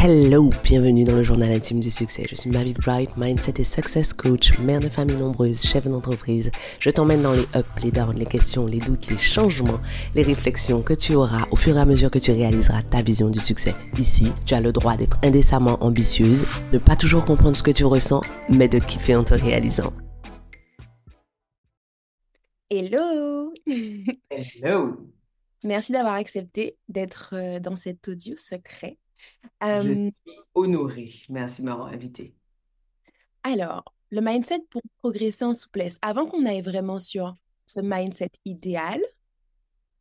Hello, bienvenue dans le journal intime du succès. Je suis Mavic Bright, Mindset et Success Coach, mère de famille nombreuse, chef d'entreprise. Je t'emmène dans les ups, les downs, les questions, les doutes, les changements, les réflexions que tu auras au fur et à mesure que tu réaliseras ta vision du succès. Ici, tu as le droit d'être indécemment ambitieuse, de pas toujours comprendre ce que tu ressens, mais de kiffer en te réalisant. Hello! Hello! Merci d'avoir accepté d'être dans cet audio secret. Je Euh, suis honorée. Merci de m'avoir invitée. alors, le mindset pour progresser en souplesse. Avant qu'on aille vraiment sur ce mindset idéal,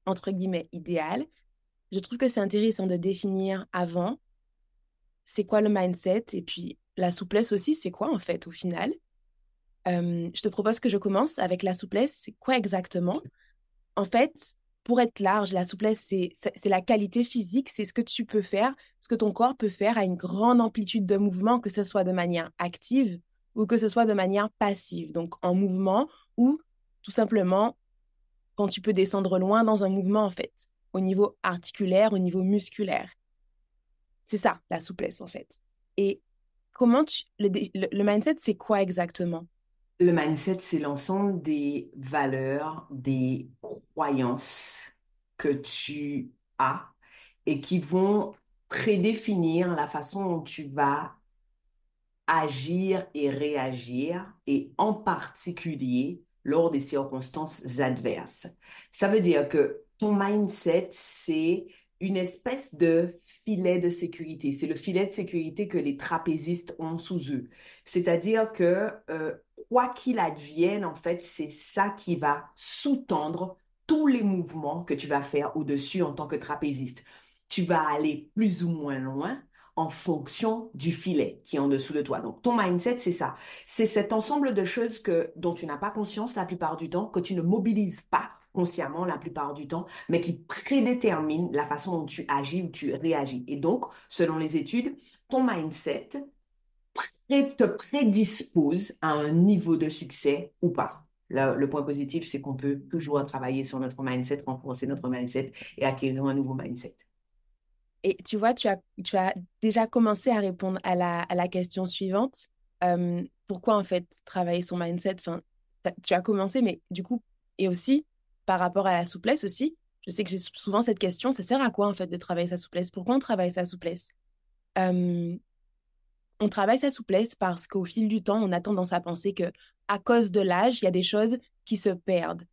entre guillemets idéal, je trouve que c'est intéressant de définir avant c'est quoi le mindset et puis la souplesse aussi, c'est quoi en fait au final. Je te propose que je commence avec la souplesse. C'est quoi exactement? En fait, pour être large, la souplesse, c'est la qualité physique, c'est ce que tu peux faire, ce que ton corps peut faire à une grande amplitude de mouvement, que ce soit de manière active ou que ce soit de manière passive. Donc en mouvement ou tout simplement quand tu peux descendre loin dans un mouvement, en fait, au niveau articulaire, au niveau musculaire. C'est ça, la souplesse, en fait. Et le mindset, c'est quoi exactement? Le mindset, c'est l'ensemble des valeurs, des croyances que tu as et qui vont prédéfinir la façon dont tu vas agir et réagir, et en particulier lors des circonstances adverses. Ça veut dire que ton mindset, c'est une espèce de filet de sécurité. C'est le filet de sécurité que les trapézistes ont sous eux. C'est-à-dire que quoi qu'il advienne, en fait, c'est ça qui va sous-tendre tous les mouvements que tu vas faire au-dessus en tant que trapéziste. Tu vas aller plus ou moins loin en fonction du filet qui est en dessous de toi. Donc, ton mindset, c'est ça. C'est cet ensemble de choses dont tu n'as pas conscience la plupart du temps, que tu ne mobilises pas consciemment la plupart du temps, mais qui prédéterminent la façon dont tu agis ou tu réagis. Et donc, selon les études, ton mindset te prédispose à un niveau de succès ou pas. Le point positif, c'est qu'on peut toujours travailler sur notre mindset, renforcer notre mindset et acquérir un nouveau mindset. Et tu vois, tu as déjà commencé à répondre à la question suivante. Pourquoi en fait travailler son mindset? Enfin, tu as commencé, mais du coup, et aussi par rapport à la souplesse aussi, je sais que j'ai souvent cette question, ça sert à quoi en fait de travailler sa souplesse? Pourquoi on travaille sa souplesse? Euh, on travaille sa souplesse parce qu'au fil du temps, on a tendance à penser que à cause de l'âge, il y a des choses qui se perdent.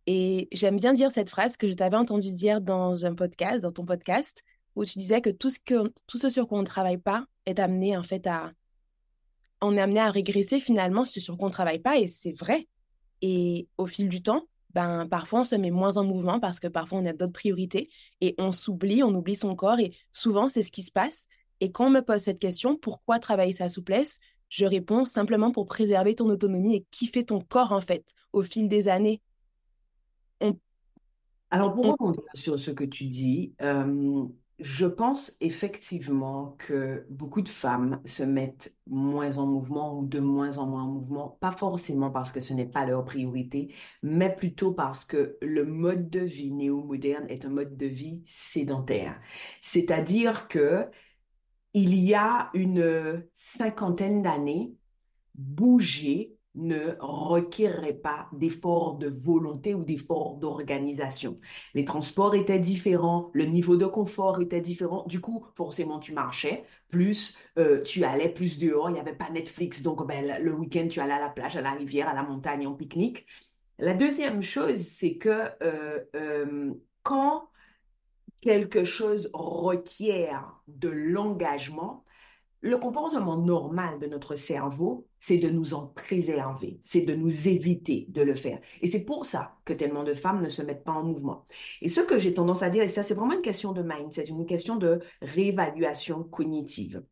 Et j'aime bien dire cette phrase que je t'avais entendu dire dans un podcast, dans ton podcast, où tu disais que tout ce sur quoi on ne travaille pas est amené en fait on est amené à régresser finalement ce sur quoi on ne travaille pas, et c'est vrai. Et au fil du temps, ben parfois on se met moins en mouvement parce que parfois on a d'autres priorités et on oublie son corps, et souvent c'est ce qui se passe. Et quand on me pose cette question, pourquoi travailler sa souplesse? Je réponds simplement pour préserver ton autonomie et kiffer ton corps en fait au fil des années. On, Alors, pour on rebondir sur ce que tu dis, je pense effectivement que beaucoup de femmes se mettent moins en mouvement ou de moins en moins en mouvement, pas forcément parce que ce n'est pas leur priorité, mais plutôt parce que le mode de vie néo-moderne est un mode de vie sédentaire. C'est-à-dire que il y a une cinquantaine d'années, bouger ne requérait pas d'effort de volonté ou d'effort d'organisation. Les transports étaient différents, le niveau de confort était différent. Du coup, forcément, tu marchais, plus tu allais plus dehors. Il n'y avait pas Netflix, donc ben, le week-end, tu allais à la plage, à la rivière, à la montagne, en pique-nique. La deuxième chose, c'est que quand quelque chose requiert de l'engagement, le comportement normal de notre cerveau, c'est de nous en préserver, c'est de nous éviter de le faire. Et c'est pour ça que tellement de femmes ne se mettent pas en mouvement. Et ce que j'ai tendance à dire, et ça c'est vraiment une question de mind, c'est une question de réévaluation cognitive.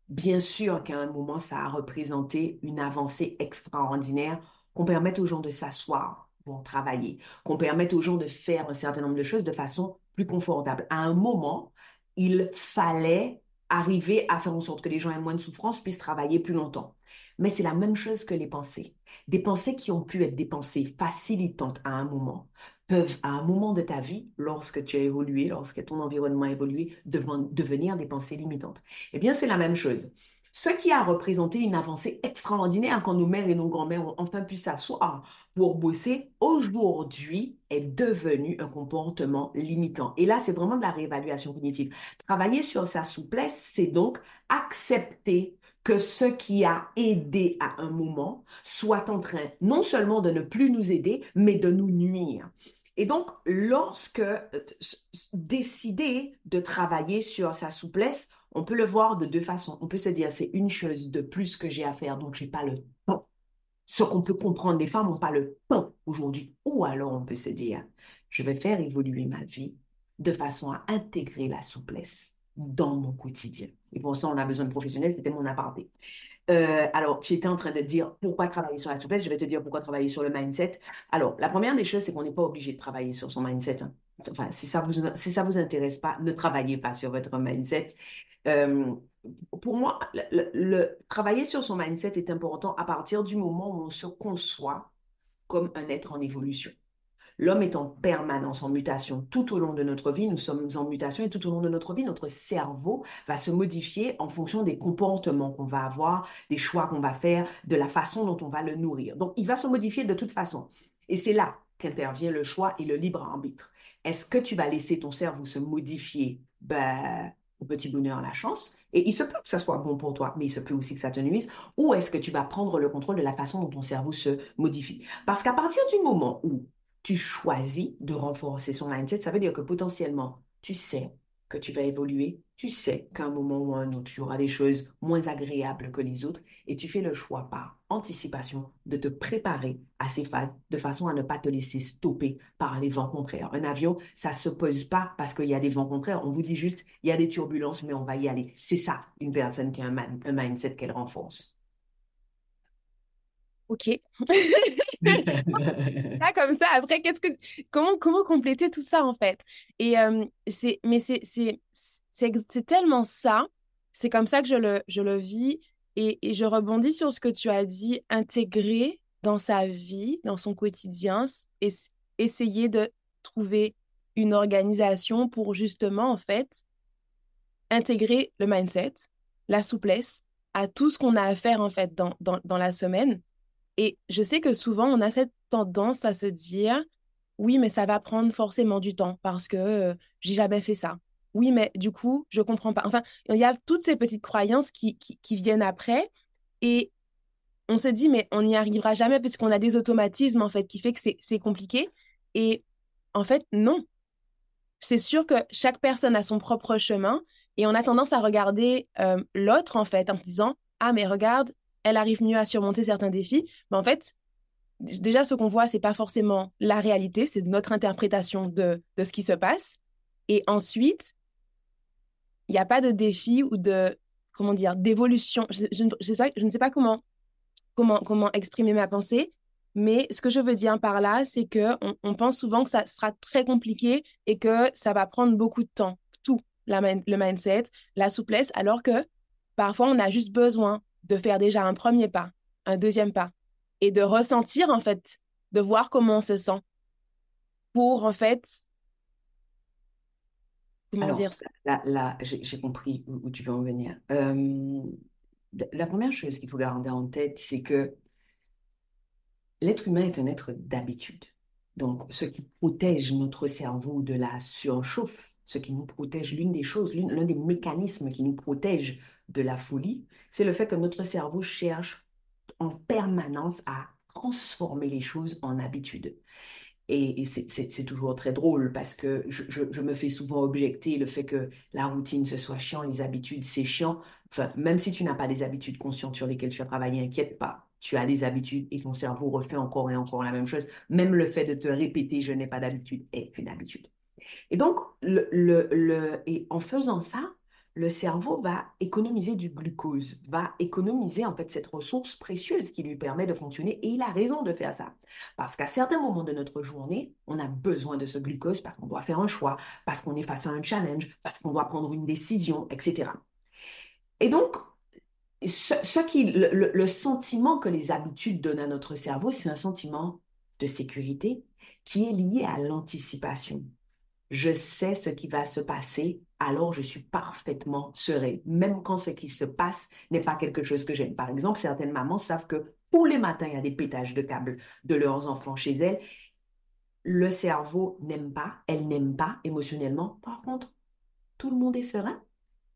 Bien sûr qu'à un moment, ça a représenté une avancée extraordinaire, qu'on permette aux gens de s'asseoir pour travailler, qu'on permette aux gens de faire un certain nombre de choses de façon plus confortable. À un moment, il fallait arriver à faire en sorte que les gens aient moins de souffrance, puissent travailler plus longtemps. Mais c'est la même chose que les pensées. Des pensées qui ont pu être des pensées facilitantes à un moment peuvent, à un moment de ta vie, lorsque tu as évolué, lorsque ton environnement a évolué, devenir des pensées limitantes. Eh bien, c'est la même chose. Ce qui a représenté une avancée extraordinaire quand nos mères et nos grands-mères ont enfin pu s'asseoir pour bosser, aujourd'hui est devenu un comportement limitant. Et là, c'est vraiment de la réévaluation cognitive. Travailler sur sa souplesse, c'est donc accepter que ce qui a aidé à un moment soit en train non seulement de ne plus nous aider, mais de nous nuire. Et donc, lorsque décider de travailler sur sa souplesse, on peut le voir de deux façons. On peut se dire, c'est une chose de plus que j'ai à faire, donc j'ai pas le temps. Ce qu'on peut comprendre, les femmes n'ont pas le temps aujourd'hui. Ou alors on peut se dire, je vais faire évoluer ma vie de façon à intégrer la souplesse dans mon quotidien. Et pour ça, on a besoin de professionnels, c'était mon aparté. Alors, tu étais en train de dire pourquoi travailler sur la souplesse. Je vais te dire pourquoi travailler sur le mindset. Alors, la première des choses, c'est qu'on n'est pas obligé de travailler sur son mindset, hein. Enfin, si ça vous intéresse pas, ne travaillez pas sur votre mindset. Euh, pour moi, travailler sur son mindset est important à partir du moment où on se conçoit comme un être en évolution. L'homme est en permanence en mutation. Tout au long de notre vie, nous sommes en mutation et tout au long de notre vie, notre cerveau va se modifier en fonction des comportements qu'on va avoir, des choix qu'on va faire, de la façon dont on va le nourrir. Donc, il va se modifier de toute façon. Et c'est là qu'intervient le choix et le libre arbitre. Est-ce que tu vas laisser ton cerveau se modifier? Ben, au petit bonheur, la chance. Et il se peut que ça soit bon pour toi, mais il se peut aussi que ça te nuise. Ou est-ce que tu vas prendre le contrôle de la façon dont ton cerveau se modifie? Parce qu'à partir du moment où tu choisis de renforcer son mindset, ça veut dire que potentiellement, tu sais que tu vas évoluer, tu sais qu'à un moment ou à un autre, tu auras des choses moins agréables que les autres et tu fais le choix par anticipation de te préparer à ces phases de façon à ne pas te laisser stopper par les vents contraires. Un avion, ça ne se pose pas parce qu'il y a des vents contraires. On vous dit juste, il y a des turbulences, mais on va y aller. C'est ça, une personne qui a un mindset qu'elle renforce. Ok. Là, comme ça, après, comment compléter tout ça, en fait? Et c'est tellement ça, c'est comme ça que je le vis. Et je rebondis sur ce que tu as dit, intégrer dans sa vie, dans son quotidien, essayer de trouver une organisation pour justement, en fait, intégrer le mindset, la souplesse à tout ce qu'on a à faire, en fait, dans la semaine. Et je sais que souvent, on a cette tendance à se dire, oui, mais ça va prendre forcément du temps parce que j'ai jamais fait ça. Oui, mais du coup, je comprends pas. Enfin, il y a toutes ces petites croyances qui viennent après et on se dit, mais on n'y arrivera jamais parce qu'on a des automatismes, en fait, qui fait que c'est compliqué. Et en fait, non. C'est sûr que chaque personne a son propre chemin et on a tendance à regarder l'autre, en fait, en disant, ah, mais regarde, elle arrive mieux à surmonter certains défis. Mais en fait, déjà, ce qu'on voit, c'est pas forcément la réalité, c'est notre interprétation de ce qui se passe. Et ensuite, il n'y a pas de défi ou de, comment dire, d'évolution. Je ne sais pas comment exprimer ma pensée, mais ce que je veux dire par là, c'est que on pense souvent que ça sera très compliqué et que ça va prendre beaucoup de temps. Tout, le mindset, la souplesse, alors que parfois, on a juste besoin de faire déjà un premier pas, un deuxième pas, et de ressentir, en fait, de voir comment on se sent pour, en fait, comment dire Alors, ça? là, j'ai compris où tu veux en venir. La première chose qu'il faut garder en tête, c'est que l'être humain est un être d'habitude. Donc, ce qui protège notre cerveau de la surchauffe, ce qui nous protège, l'une des choses, l'un des mécanismes qui nous protège de la folie, c'est le fait que notre cerveau cherche en permanence à transformer les choses en habitude. Et c'est toujours très drôle parce que je me fais souvent objecter le fait que la routine, ce soit chiant, les habitudes, c'est chiant. Enfin, même si tu n'as pas des habitudes conscientes sur lesquelles tu as travaillé, inquiète pas. Tu as des habitudes et ton cerveau refait encore et encore la même chose. Même le fait de te répéter, je n'ai pas d'habitude, est une habitude. Et donc, et en faisant ça, le cerveau va économiser du glucose, va économiser en fait cette ressource précieuse qui lui permet de fonctionner. Et il a raison de faire ça. Parce qu'à certains moments de notre journée, on a besoin de ce glucose parce qu'on doit faire un choix, parce qu'on est face à un challenge, parce qu'on doit prendre une décision, etc. Et donc, le sentiment que les habitudes donnent à notre cerveau, c'est un sentiment de sécurité qui est lié à l'anticipation. Je sais ce qui va se passer, alors je suis parfaitement sereine, même quand ce qui se passe n'est pas quelque chose que j'aime. Par exemple, certaines mamans savent que tous les matins, il y a des pétages de câbles de leurs enfants chez elles. Le cerveau n'aime pas, elle n'aime pas émotionnellement. Par contre, tout le monde est serein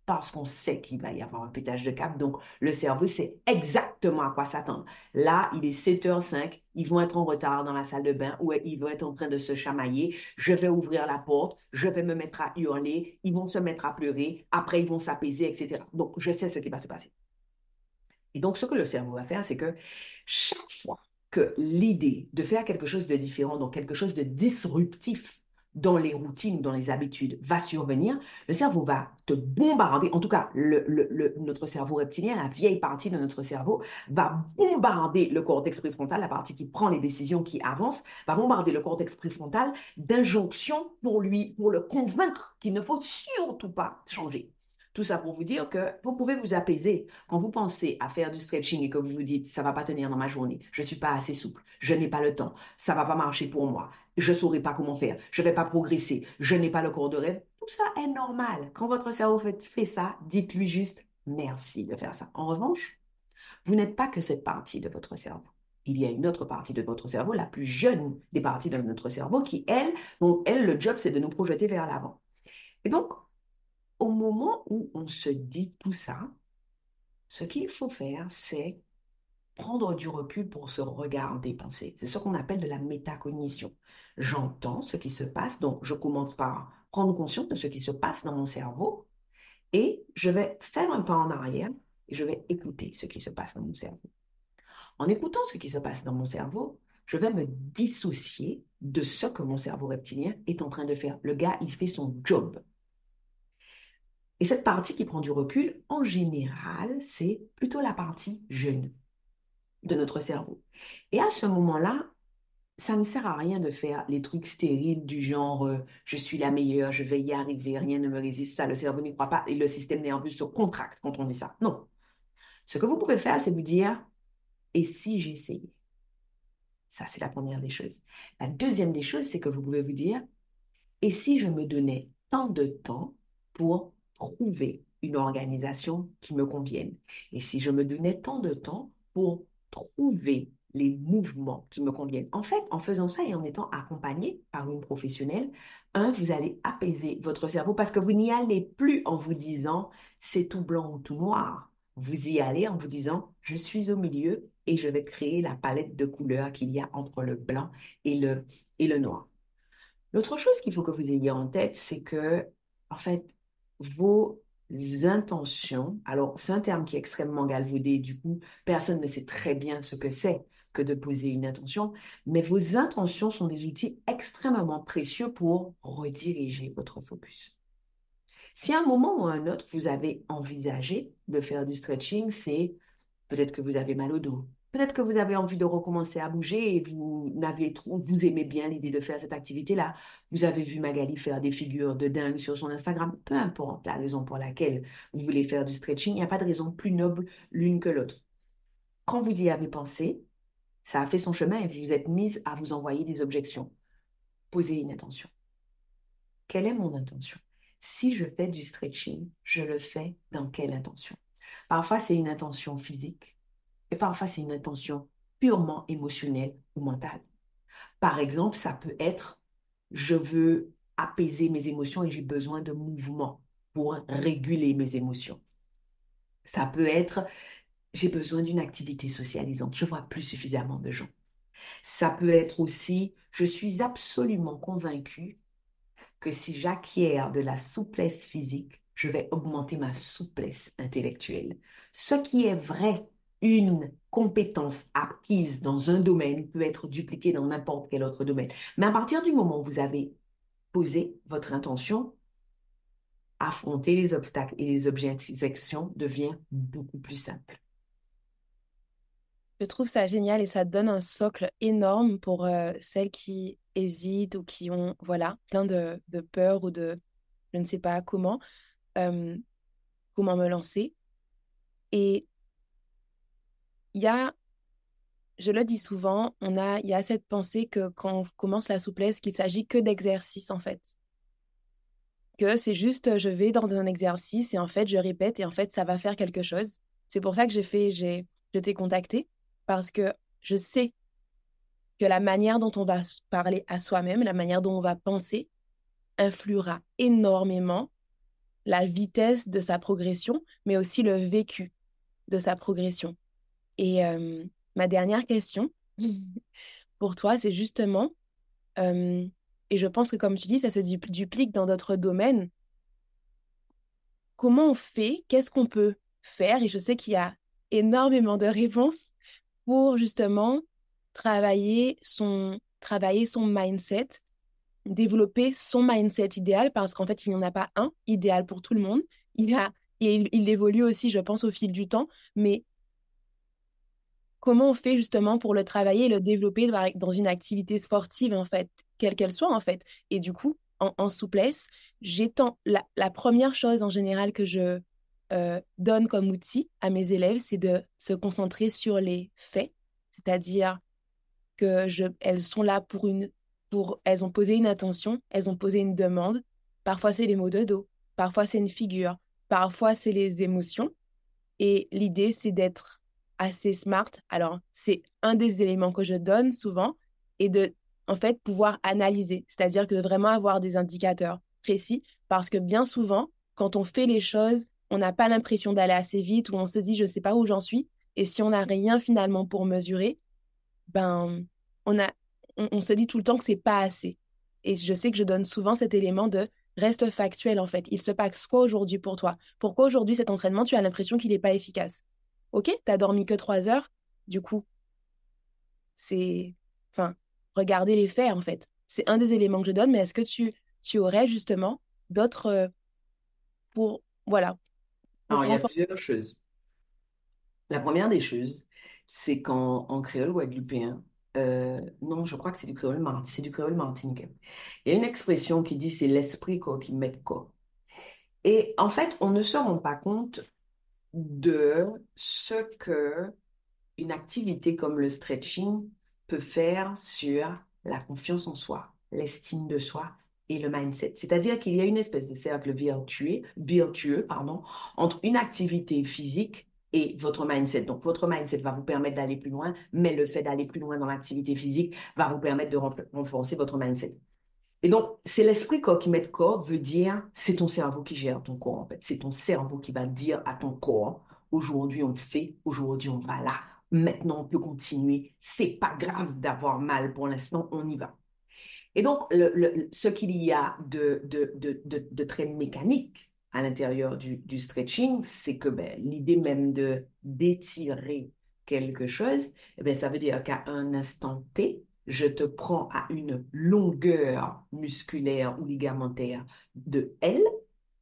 parce qu'on sait qu'il va y avoir un pétage de câble. Donc, le cerveau sait exactement à quoi s'attendre. Là, il est 7h05, ils vont être en retard dans la salle de bain ou ils vont être en train de se chamailler. Je vais ouvrir la porte, je vais me mettre à hurler, ils vont se mettre à pleurer, après ils vont s'apaiser, etc. Donc, je sais ce qui va se passer. Et donc, ce que le cerveau va faire, c'est que chaque fois que l'idée de faire quelque chose de différent, donc quelque chose de disruptif dans les routines, dans les habitudes, va survenir, le cerveau va te bombarder, en tout cas, notre cerveau reptilien, la vieille partie de notre cerveau, va bombarder le cortex préfrontal, la partie qui prend les décisions, qui avance, va bombarder le cortex préfrontal d'injonctions pour le convaincre qu'il ne faut surtout pas changer. Tout ça pour vous dire que vous pouvez vous apaiser. Quand vous pensez à faire du stretching et que vous vous dites, ça va pas tenir dans ma journée, je suis pas assez souple, je n'ai pas le temps, ça va pas marcher pour moi, je saurai pas comment faire, je vais pas progresser, je n'ai pas le corps de rêve, tout ça est normal. Quand votre cerveau fait ça, dites-lui juste merci de faire ça. En revanche, vous n'êtes pas que cette partie de votre cerveau. Il y a une autre partie de votre cerveau, la plus jeune des parties de notre cerveau, qui, elle, le job, c'est de nous projeter vers l'avant. Et donc, au moment où on se dit tout ça, ce qu'il faut faire, c'est prendre du recul pour se regarder penser. C'est ce qu'on appelle de la métacognition. J'entends ce qui se passe, donc je commence par prendre conscience de ce qui se passe dans mon cerveau et je vais faire un pas en arrière et je vais écouter ce qui se passe dans mon cerveau. En écoutant ce qui se passe dans mon cerveau, je vais me dissocier de ce que mon cerveau reptilien est en train de faire. Le gars, il fait son job. Et cette partie qui prend du recul, en général, c'est plutôt la partie jeune de notre cerveau. Et à ce moment-là, ça ne sert à rien de faire les trucs stériles du genre je suis la meilleure, je vais y arriver, rien ne me résiste. Ça, le cerveau n'y croit pas et le système nerveux se contracte quand on dit ça. Non. Ce que vous pouvez faire, c'est vous dire et si j'essayais? Ça, c'est la première des choses. La deuxième des choses, c'est que vous pouvez vous dire et si je me donnais tant de temps pour trouver une organisation qui me convienne? Et si je me donnais tant de temps pour trouver les mouvements qui me conviennent? En fait, en faisant ça et en étant accompagné par une professionnelle, vous allez apaiser votre cerveau parce que vous n'y allez plus en vous disant c'est tout blanc ou tout noir. Vous y allez en vous disant je suis au milieu et je vais créer la palette de couleurs qu'il y a entre le blanc et le noir. L'autre chose qu'il faut que vous ayez en tête, c'est que, en fait, vos intentions, alors c'est un terme qui est extrêmement galvaudé, du coup, personne ne sait très bien ce que c'est que de poser une intention, mais vos intentions sont des outils extrêmement précieux pour rediriger votre focus. Si à un moment ou à un autre, vous avez envisagé de faire du stretching, c'est peut-être que vous avez mal au dos. Peut-être que vous avez envie de recommencer à bouger et vous aimez bien l'idée de faire cette activité-là. Vous avez vu Magali faire des figures de dingue sur son Instagram. Peu importe la raison pour laquelle vous voulez faire du stretching, il n'y a pas de raison plus noble l'une que l'autre. Quand vous y avez pensé, ça a fait son chemin et vous vous êtes mise à vous envoyer des objections. Posez une intention. Quelle est mon intention? Si je fais du stretching, je le fais dans quelle intention? Parfois, c'est une intention physique et parfois, c'est une intention purement émotionnelle ou mentale. Par exemple, ça peut être je veux apaiser mes émotions et j'ai besoin de mouvement pour réguler mes émotions. Ça peut être j'ai besoin d'une activité socialisante, je vois plus suffisamment de gens. Ça peut être aussi je suis absolument convaincue que si j'acquiers de la souplesse physique, je vais augmenter ma souplesse intellectuelle. Ce qui est vrai, une compétence acquise dans un domaine peut être dupliquée dans n'importe quel autre domaine. Mais à partir du moment où vous avez posé votre intention, affronter les obstacles et les objections devient beaucoup plus simple. Je trouve ça génial et ça donne un socle énorme pour celles qui hésitent ou qui ont, voilà, plein de peurs ou de je ne sais pas euh, comment me lancer. Et il y a je le dis souvent, il y a cette pensée que quand on commence la souplesse, qu'il s'agit que d'exercice en fait. Que c'est juste, je vais dans un exercice et en fait, je répète et en fait, ça va faire quelque chose. C'est pour ça que je t'ai contacté parce que je sais que la manière dont on va parler à soi-même, la manière dont on va penser, influera énormément la vitesse de sa progression, mais aussi le vécu de sa progression. Et ma dernière question pour toi, c'est justement, euh, et je pense que comme tu dis, ça se duplique dans d'autres domaines, comment on fait, qu'est-ce qu'on peut faire, et je sais qu'il y a énormément de réponses pour justement travailler son mindset, développer son mindset idéal, parce qu'en fait, il n'y en a pas un idéal pour tout le monde. Il évolue aussi, je pense, au fil du temps, mais comment on fait justement pour le travailler et le développer dans une activité sportive, en fait, quelle qu'elle soit, en fait. Et du coup, en souplesse, la première chose en général que je donne comme outil à mes élèves, c'est de se concentrer sur les faits, c'est-à-dire elles sont là elles ont posé une intention, elles ont posé une demande. Parfois, c'est les maux de dos, parfois, c'est une figure, parfois, c'est les émotions. Et l'idée, c'est d'être assez smart. Alors, c'est un des éléments que je donne souvent et en fait, pouvoir analyser, c'est-à-dire que de vraiment avoir des indicateurs précis parce que bien souvent, quand on fait les choses, on n'a pas l'impression d'aller assez vite ou on se dit, je ne sais pas où j'en suis. Et si on n'a rien finalement pour mesurer, ben, on a, on se dit tout le temps que c'est pas assez. Et je sais que je donne souvent cet élément de reste factuel en fait. Il se passe quoi aujourd'hui pour toi? Pourquoi aujourd'hui cet entraînement, tu as l'impression qu'il n'est pas efficace? Ok, t'as dormi que 3 heures. Du coup, c'est, enfin, regardez les faits en fait. C'est un des éléments que je donne, mais est-ce que tu aurais justement d'autres voilà, pour Alors, il y a renforcer. plusieurs choses. La première des choses, c'est qu'en créole guadeloupéen, non, je crois que c'est du créole martiniquais. Il y a une expression qui dit c'est l'esprit quoi, qui met quoi. Et en fait, on ne se rend pas compte de ce que une activité comme le stretching peut faire sur la confiance en soi, l'estime de soi et le mindset. C'est-à-dire qu'il y a une espèce de cercle virtueux, pardon, entre une activité physique et votre mindset. Donc, votre mindset va vous permettre d'aller plus loin, mais le fait d'aller plus loin dans l'activité physique va vous permettre de renforcer votre mindset. Et donc, c'est l'esprit corps qui met le corps veut dire, c'est ton cerveau qui gère ton corps, en fait. C'est ton cerveau qui va dire à ton corps, aujourd'hui on fait, aujourd'hui on va là, maintenant on peut continuer, c'est pas grave d'avoir mal pour l'instant, on y va. Et donc, ce qu'il y a de très mécanique à l'intérieur du stretching, c'est que ben, l'idée même d'étirer quelque chose, eh ben, ça veut dire qu'à un instant T, je te prends à une longueur musculaire ou ligamentaire de L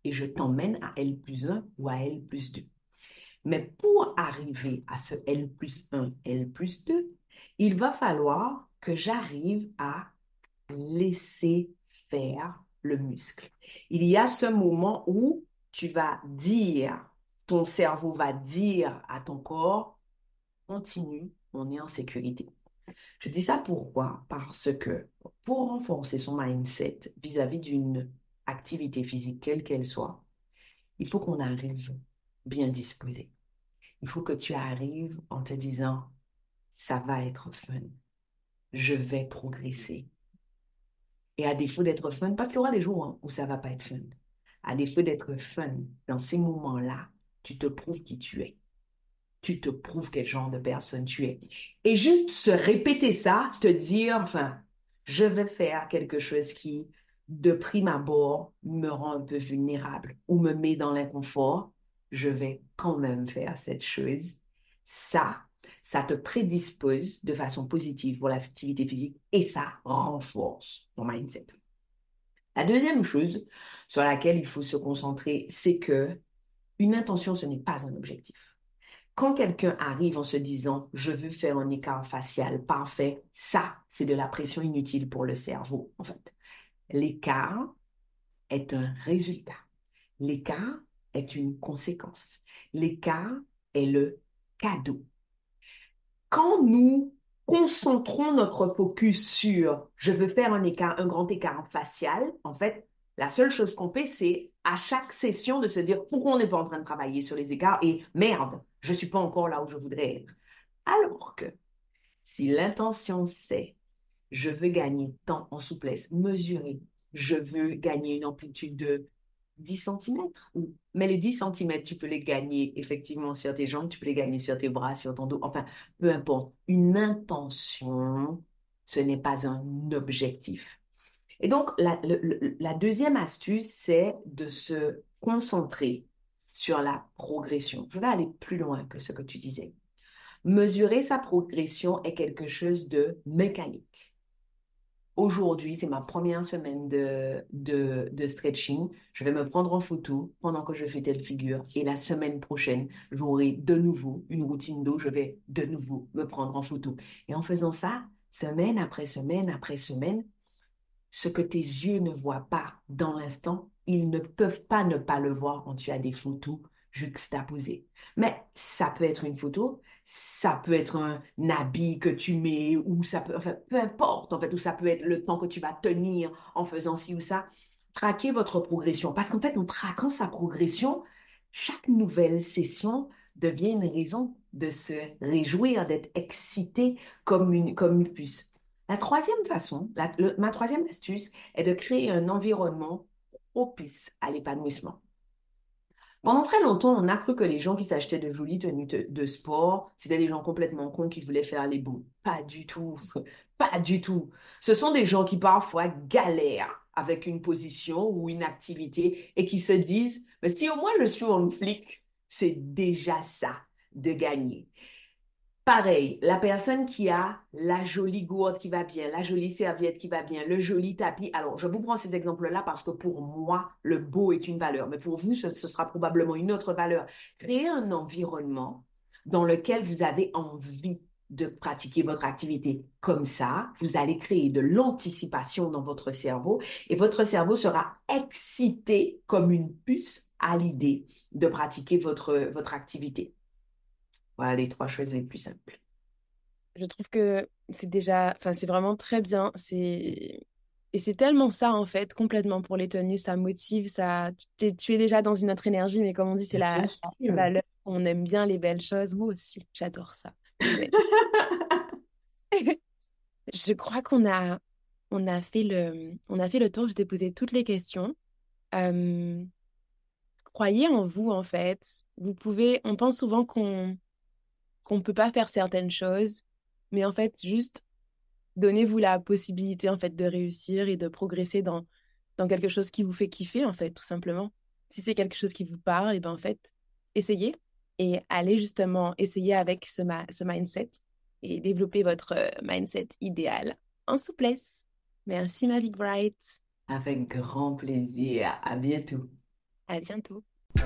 et je t'emmène à L+1 ou à L+2. Mais pour arriver à ce L+1, L+2, il va falloir que j'arrive à laisser faire le muscle. Il y a ce moment où tu vas dire, ton cerveau va dire à ton corps, continue, on est en sécurité. Je dis ça pourquoi? Parce que pour renforcer son mindset vis-à-vis d'une activité physique, quelle qu'elle soit, il faut qu'on arrive bien disposé. Il faut que tu arrives en te disant, ça va être fun, je vais progresser. Et à défaut d'être fun, parce qu'il y aura des jours hein, où ça va pas être fun. À défaut d'être fun, dans ces moments-là, tu te prouves qui tu es. Tu te prouves quel genre de personne tu es. Et juste se répéter ça, te dire, enfin, je vais faire quelque chose qui, de prime abord, me rend un peu vulnérable ou me met dans l'inconfort, je vais quand même faire cette chose. Ça, ça te prédispose de façon positive pour l'activité physique et ça renforce ton mindset. La deuxième chose sur laquelle il faut se concentrer, c'est que une intention, ce n'est pas un objectif. Quand quelqu'un arrive en se disant, je veux faire un écart facial parfait, ça, c'est de la pression inutile pour le cerveau, en fait. L'écart est un résultat. L'écart est une conséquence. L'écart est le cadeau. Quand nous concentrons notre focus sur je veux faire un grand écart facial, en fait, la seule chose qu'on fait, c'est à chaque session de se dire pourquoi on n'est pas en train de travailler sur les écarts et merde, je ne suis pas encore là où je voudrais être. Alors que si l'intention c'est je veux gagner tant en souplesse, mesurer, je veux gagner une amplitude de 10 centimètres. Mais les 10 centimètres, tu peux les gagner effectivement sur tes jambes, tu peux les gagner sur tes bras, sur ton dos, enfin, peu importe. Une intention, ce n'est pas un objectif. Et donc, la deuxième astuce, c'est de se concentrer sur la progression. Je vais aller plus loin que ce que tu disais. Mesurer sa progression est quelque chose de mécanique. Aujourd'hui, c'est ma première semaine de stretching. Je vais me prendre en photo pendant que je fais telle figure. Et la semaine prochaine, j'aurai de nouveau une routine d'eau. Je vais de nouveau me prendre en photo. Et en faisant ça, semaine après semaine après semaine, ce que tes yeux ne voient pas dans l'instant, ils ne peuvent pas ne pas le voir quand tu as des photos juxtaposées. Mais ça peut être une photo, ça peut être un habit que tu mets, ou ça peut, enfin, peu importe, en fait, ou ça peut être le temps que tu vas tenir en faisant ci ou ça. Traquez votre progression. Parce qu'en fait, en traquant sa progression, chaque nouvelle session devient une raison de se réjouir, d'être excité comme une puce. La troisième façon, ma troisième astuce est de créer un environnement propice à l'épanouissement. Pendant très longtemps, on a cru que les gens qui s'achetaient de jolies tenues de sport, c'était des gens complètement cons qui voulaient faire les beaux. Pas du tout. Pas du tout. Ce sont des gens qui parfois galèrent avec une position ou une activité et qui se disent, mais si au moins je suis en flic, c'est déjà ça de gagner. Pareil, la personne qui a la jolie gourde qui va bien, la jolie serviette qui va bien, le joli tapis. Alors, je vous prends ces exemples-là parce que pour moi, le beau est une valeur, mais pour vous, ce sera probablement une autre valeur. Créez un environnement dans lequel vous avez envie de pratiquer votre activité. Comme ça, vous allez créer de l'anticipation dans votre cerveau et votre cerveau sera excité comme une puce à l'idée de pratiquer votre activité. Voilà les 3 choses les plus simples. Je trouve que c'est déjà, enfin, c'est vraiment très bien. Et c'est tellement ça, en fait, complètement pour les tenues. Ça motive, tu es déjà dans une autre énergie, mais comme on dit, c'est la valeur. On aime bien les belles choses. Moi aussi, j'adore ça. Je crois on a fait le tour. Je t'ai posé toutes les questions. Croyez en vous, en fait. On pense souvent qu'on peut pas faire certaines choses, mais en fait, juste donnez-vous la possibilité, en fait, de réussir et de progresser dans quelque chose qui vous fait kiffer, en fait, tout simplement. Si c'est quelque chose qui vous parle, et ben en fait, essayez et allez justement essayer avec ce mindset et développer votre mindset idéal en souplesse. Merci, ma Big Bright. Avec grand plaisir. À bientôt. À bientôt.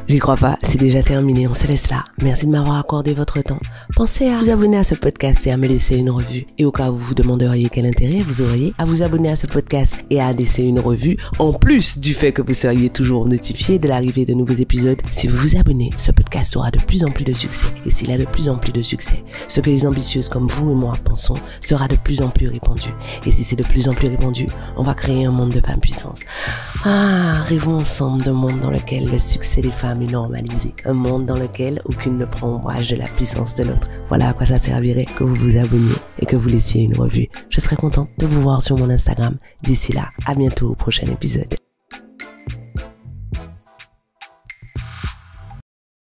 J'y crois pas, c'est déjà terminé, on se laisse là. Merci de m'avoir accordé votre temps. Pensez à vous abonner à ce podcast et à me laisser une revue. Et au cas où vous vous demanderiez quel intérêt vous auriez à vous abonner à ce podcast et à laisser une revue, en plus du fait que vous seriez toujours notifié de l'arrivée de nouveaux épisodes, si vous vous abonnez, ce podcast aura de plus en plus de succès. Et s'il a de plus en plus de succès, ce que les ambitieuses comme vous et moi pensons sera de plus en plus répandu. Et si c'est de plus en plus répandu, on va créer un monde de femmes puissantes. Rêvons ensemble d'un monde dans lequel le succès des femmes est normalisé. Un monde dans lequel aucune ne prend ombrage de la puissance de l'autre. Voilà à quoi ça servirait que vous vous abonniez et que vous laissiez une revue. Je serais contente de vous voir sur mon Instagram. D'ici là, à bientôt au prochain épisode.